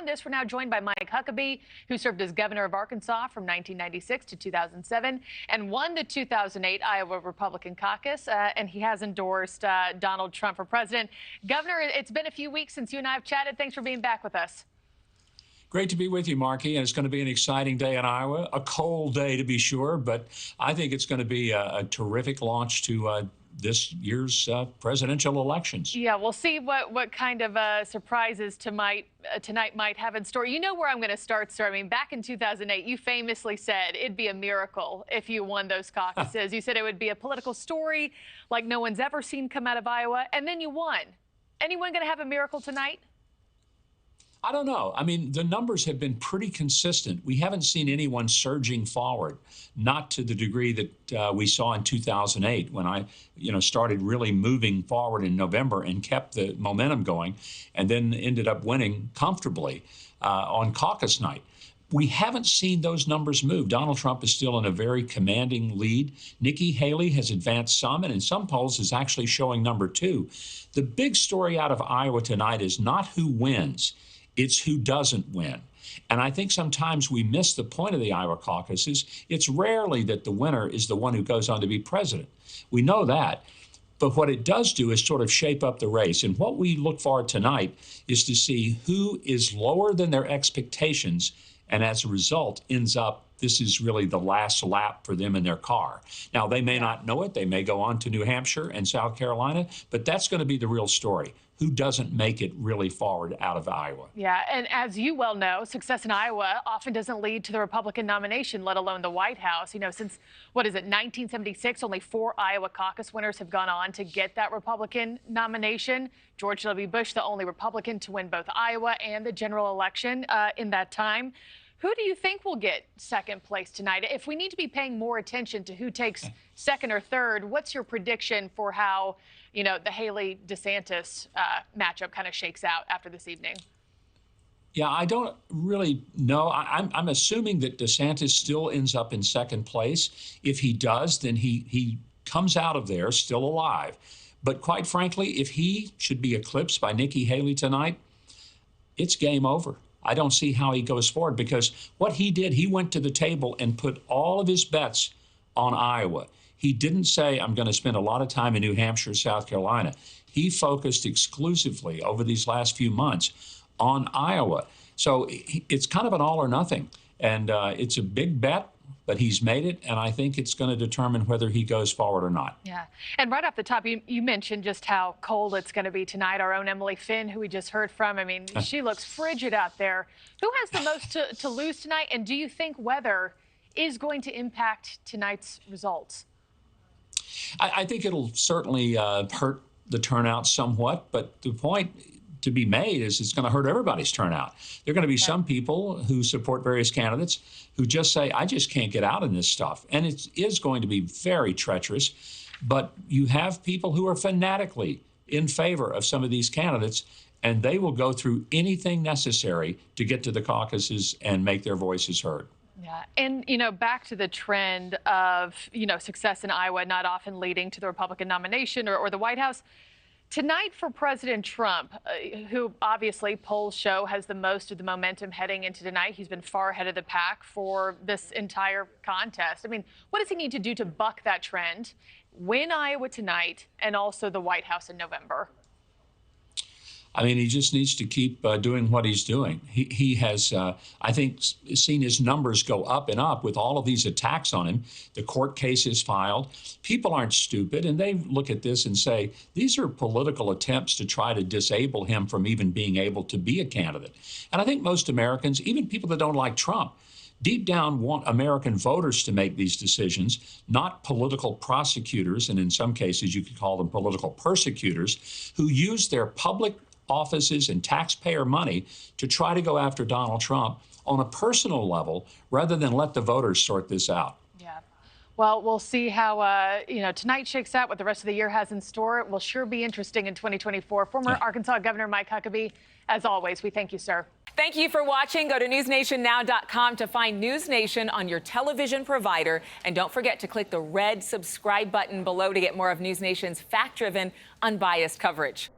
on this, we're now joined by Mike Huckabee, who served as governor of Arkansas from 1996 to 2007 and won the 2008 Iowa Republican caucus. And he has endorsed Donald Trump for president. Governor, it's been a few weeks since you and I have chatted. Thanks for being back with us. Great to be with you, Markie, and it's going to be an exciting day in Iowa. A cold day, to be sure, but I think it's going to be a terrific launch to this year's presidential elections. Yeah, we'll see what kind of surprises tonight might have in store. You know where I'm going to start, sir. I mean, back in 2008, you famously said it'd be a miracle if you won those caucuses. You said it would be a political story like no one's ever seen come out of Iowa, and then you won. Anyone going to have a miracle tonight? I don't know. I mean, the numbers have been pretty consistent. We haven't seen anyone surging forward, not to the degree that we saw in 2008 when I, started really moving forward in November and kept the momentum going and then ended up winning comfortably on caucus night. We haven't seen those numbers move. Donald Trump is still in a very commanding lead. Nikki Haley has advanced some, and in some polls is actually showing number 2. The big story out of Iowa tonight is not who wins. It's who doesn't win. And I think sometimes we miss the point of the Iowa caucuses. It's rarely that the winner is the one who goes on to be president. We know that. But what it does do is sort of shape up the race. And what we look for tonight is to see who is lower than their expectations, and as a result ends up, this is really the last lap for them in their car. Now, they may not know it. They may go on to New Hampshire and South Carolina, but that's going to be the real story. Who doesn't make it really forward out of Iowa? Yeah, and as you well know, success in Iowa often doesn't lead to the Republican nomination, let alone the White House. Since, 1976, only 4 Iowa caucus winners have gone on to get that Republican nomination. George W. Bush, the only Republican to win both Iowa and the general election in that time. Who do you think will get second place tonight? If we need to be paying more attention to who takes second or third, what's your prediction for how, the Haley-DeSantis matchup kind of shakes out after this evening? Yeah, I don't really know. I'm assuming that DeSantis still ends up in second place. If he does, then he comes out of there still alive. But quite frankly, if he should be eclipsed by Nikki Haley tonight, it's game over. I don't see how he goes forward, because what he did, he went to the table and put all of his bets on Iowa. He didn't say, I'm going to spend a lot of time in New Hampshire, South Carolina. He focused exclusively over these last few months on Iowa. So it's kind of an all or nothing. And it's a big bet, but he's made it, and I think it's going to determine whether he goes forward or not. Yeah, and right off the top, you mentioned just how cold it's going to be tonight. Our own Emily Finn, who we just heard from, I mean, she looks frigid out there. Who has the most to lose tonight, and do you think weather is going to impact tonight's results? I think it'll certainly hurt the turnout somewhat, but the point to be made is it's going to hurt everybody's turnout. There are going to be some people who support various candidates who just say, I just can't get out in this stuff. And it is going to be very treacherous. But you have people who are fanatically in favor of some of these candidates, and they will go through anything necessary to get to the caucuses and make their voices heard. Yeah. And, back to the trend of, success in Iowa not often leading to the Republican nomination or the White House. Tonight for President Trump, who obviously polls show has the most of the momentum heading into tonight. He's been far ahead of the pack for this entire contest. I mean, what does he need to do to buck that trend, win Iowa tonight, and also the White House in November? I mean, he just needs to keep doing what he's doing. He has, I think, seen his numbers go up and up with all of these attacks on him. The court case is filed. People aren't stupid, and they look at this and say, these are political attempts to try to disable him from even being able to be a candidate. And I think most Americans, even people that don't like Trump, deep down want American voters to make these decisions, not political prosecutors, and in some cases you could call them political persecutors, who use their public offices and taxpayer money to try to go after Donald Trump on a personal level rather than let the voters sort this out. Yeah. Well, we'll see how, tonight shakes out, what the rest of the year has in store. It will sure be interesting in 2024. Former Arkansas Governor Mike Huckabee, as always, we thank you, sir. Thank you for watching. Go to newsnationnow.com to find NewsNation on your television provider. And don't forget to click the red subscribe button below to get more of NewsNation's fact-driven, unbiased coverage.